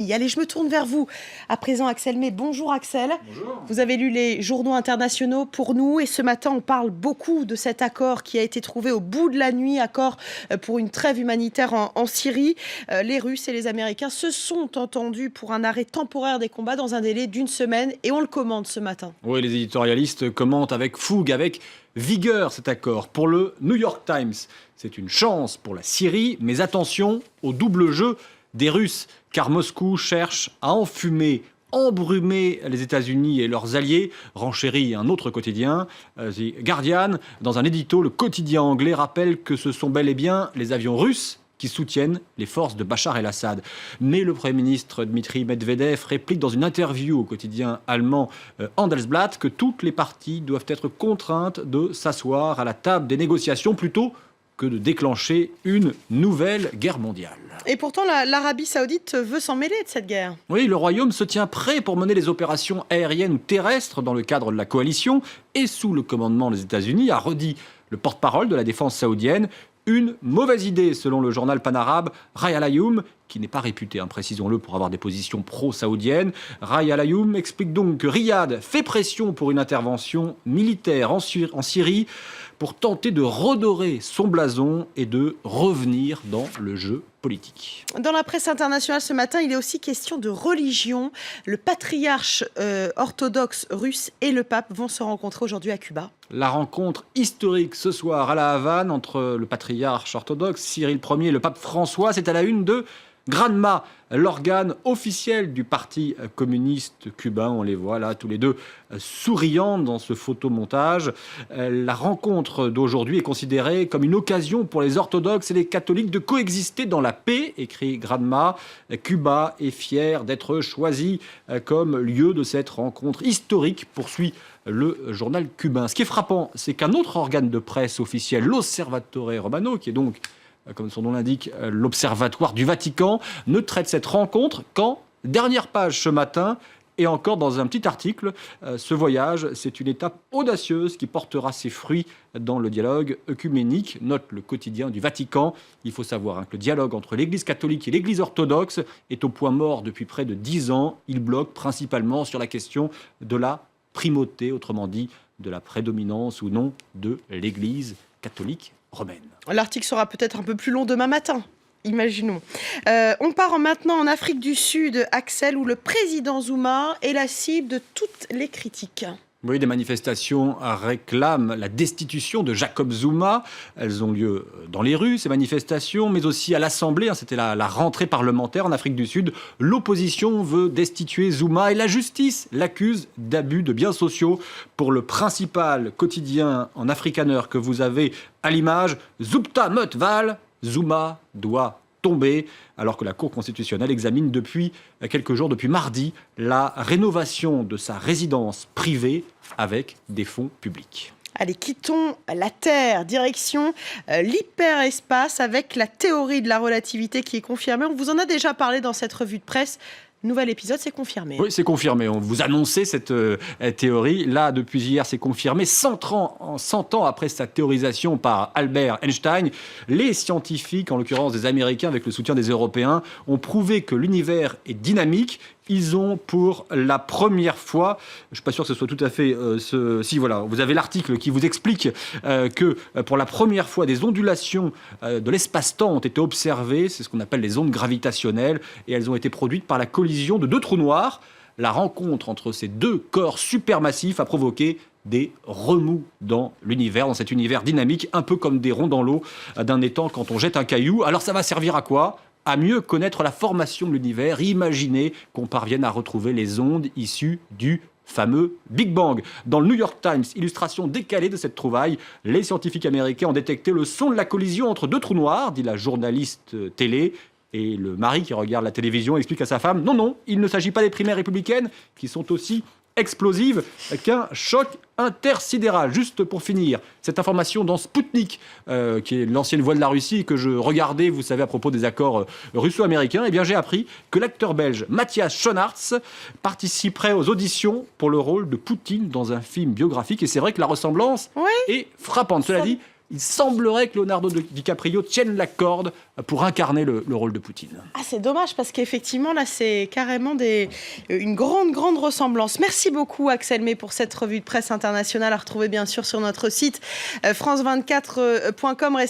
Allez, je me tourne vers vous. À présent, Axel May. Bonjour Axel. Bonjour. Vous avez lu les journaux internationaux pour nous et ce matin, on parle beaucoup de cet accord qui a été trouvé au bout de la nuit, accord pour une trêve humanitaire en Syrie. Les Russes et les Américains se sont entendus pour un arrêt temporaire des combats dans un délai d'une semaine et on le commande ce matin. Oui, les éditorialistes commentent avec fougue, avec vigueur cet accord. Pour le New York Times, c'est une chance pour la Syrie, mais attention au double jeu des Russes, car Moscou cherche à enfumer, embrumer les États-Unis et leurs alliés, renchérit un autre quotidien, The Guardian. Dans un édito, le quotidien anglais rappelle que ce sont bel et bien les avions russes qui soutiennent les forces de Bachar el-Assad. Mais le Premier ministre Dmitri Medvedev réplique dans une interview au quotidien allemand Handelsblatt que toutes les parties doivent être contraintes de s'asseoir à la table des négociations plutôt que de déclencher une nouvelle guerre mondiale. Et pourtant, l'Arabie Saoudite veut s'en mêler de cette guerre. Oui, le Royaume se tient prêt pour mener les opérations aériennes ou terrestres dans le cadre de la coalition et sous le commandement des États-Unis, a redit le porte-parole de la défense saoudienne. Une mauvaise idée, selon le journal panarabe Rai Al-Ayoum, qui n'est pas réputé, précisons-le, pour avoir des positions pro-saoudiennes. Rai Al-Ayoum explique donc que Riyad fait pression pour une intervention militaire en Syrie pour tenter de redorer son blason et de revenir dans le jeu politique. Dans la presse internationale ce matin, il est aussi question de religion. Le patriarche orthodoxe russe et le pape vont se rencontrer aujourd'hui à Cuba. La rencontre historique ce soir à la Havane entre le patriarche orthodoxe Cyril Ier et le pape François, c'est à la une de Granma, l'organe officiel du parti communiste cubain. On les voit là tous les deux souriants dans ce photomontage. La rencontre d'aujourd'hui est considérée comme une occasion pour les orthodoxes et les catholiques de coexister dans la paix, écrit Granma. Cuba est fier d'être choisi comme lieu de cette rencontre historique, poursuit le journal cubain. Ce qui est frappant, c'est qu'un autre organe de presse officiel, l'Osservatore Romano, qui est donc, comme son nom l'indique, l'Observatoire du Vatican, ne traite cette rencontre qu'en dernière page ce matin. Et encore dans un petit article, ce voyage, c'est une étape audacieuse qui portera ses fruits dans le dialogue œcuménique, note le quotidien du Vatican. Il faut savoir que le dialogue entre l'Église catholique et l'Église orthodoxe est au point mort depuis près de 10 ans. Il bloque principalement sur la question de la primauté, autrement dit, de la prédominance ou non de l'Église catholique romaine. L'article sera peut-être un peu plus long demain matin. Imaginons. On part maintenant en Afrique du Sud, Axel, où le président Zuma est la cible de toutes les critiques. Oui, des manifestations réclament la destitution de Jacob Zuma. Elles ont lieu dans les rues, ces manifestations, mais aussi à l'Assemblée. C'était la rentrée parlementaire en Afrique du Sud. L'opposition veut destituer Zuma et la justice l'accuse d'abus de biens sociaux. Pour le principal quotidien en afrikaner que vous avez à l'image, Zupta Mutval, Zuma doit tomber, alors que la Cour constitutionnelle examine depuis quelques jours, depuis mardi, la rénovation de sa résidence privée avec des fonds publics. Allez, quittons la Terre, direction l'hyperespace avec la théorie de la relativité qui est confirmée. On vous en a déjà parlé dans cette revue de presse. Nouvel épisode, c'est confirmé. Oui, c'est confirmé. On vous annonçait cette théorie. Là, depuis hier, c'est confirmé. 100 ans après sa théorisation par Albert Einstein, les scientifiques, en l'occurrence des Américains avec le soutien des Européens, ont prouvé que l'univers est dynamique. Ils ont pour la première fois, je ne suis pas sûr que ce soit tout à fait si voilà, vous avez l'article qui vous explique que pour la première fois des ondulations de l'espace-temps ont été observées, c'est ce qu'on appelle les ondes gravitationnelles, et elles ont été produites par la collision de deux trous noirs. La rencontre entre ces deux corps supermassifs a provoqué des remous dans l'univers, dans cet univers dynamique, un peu comme des ronds dans l'eau d'un étang quand on jette un caillou. Alors ça va servir à quoi ? À mieux connaître la formation de l'univers. Imaginez qu'on parvienne à retrouver les ondes issues du fameux Big Bang. Dans le New York Times, illustration décalée de cette trouvaille, les scientifiques américains ont détecté le son de la collision entre deux trous noirs, dit la journaliste télé. Et le mari qui regarde la télévision explique à sa femme « Non, il ne s'agit pas des primaires républicaines qui sont aussi explosive qu'un choc intersidéral. Juste pour finir, cette information dans Spoutnik, qui est l'ancienne voix de la Russie, que je regardais, vous savez, à propos des accords russo-américains, eh bien j'ai appris que l'acteur belge Matthias Schoenaerts participerait aux auditions pour le rôle de Poutine dans un film biographique. Et c'est vrai que la ressemblance est frappante. Cela dit, il semblerait que Leonardo DiCaprio tienne la corde pour incarner le rôle de Poutine. Ah, c'est dommage parce qu'effectivement, là, c'est carrément une grande ressemblance. Merci beaucoup, Axel May, pour cette revue de presse internationale à retrouver bien sûr sur notre site france24.com.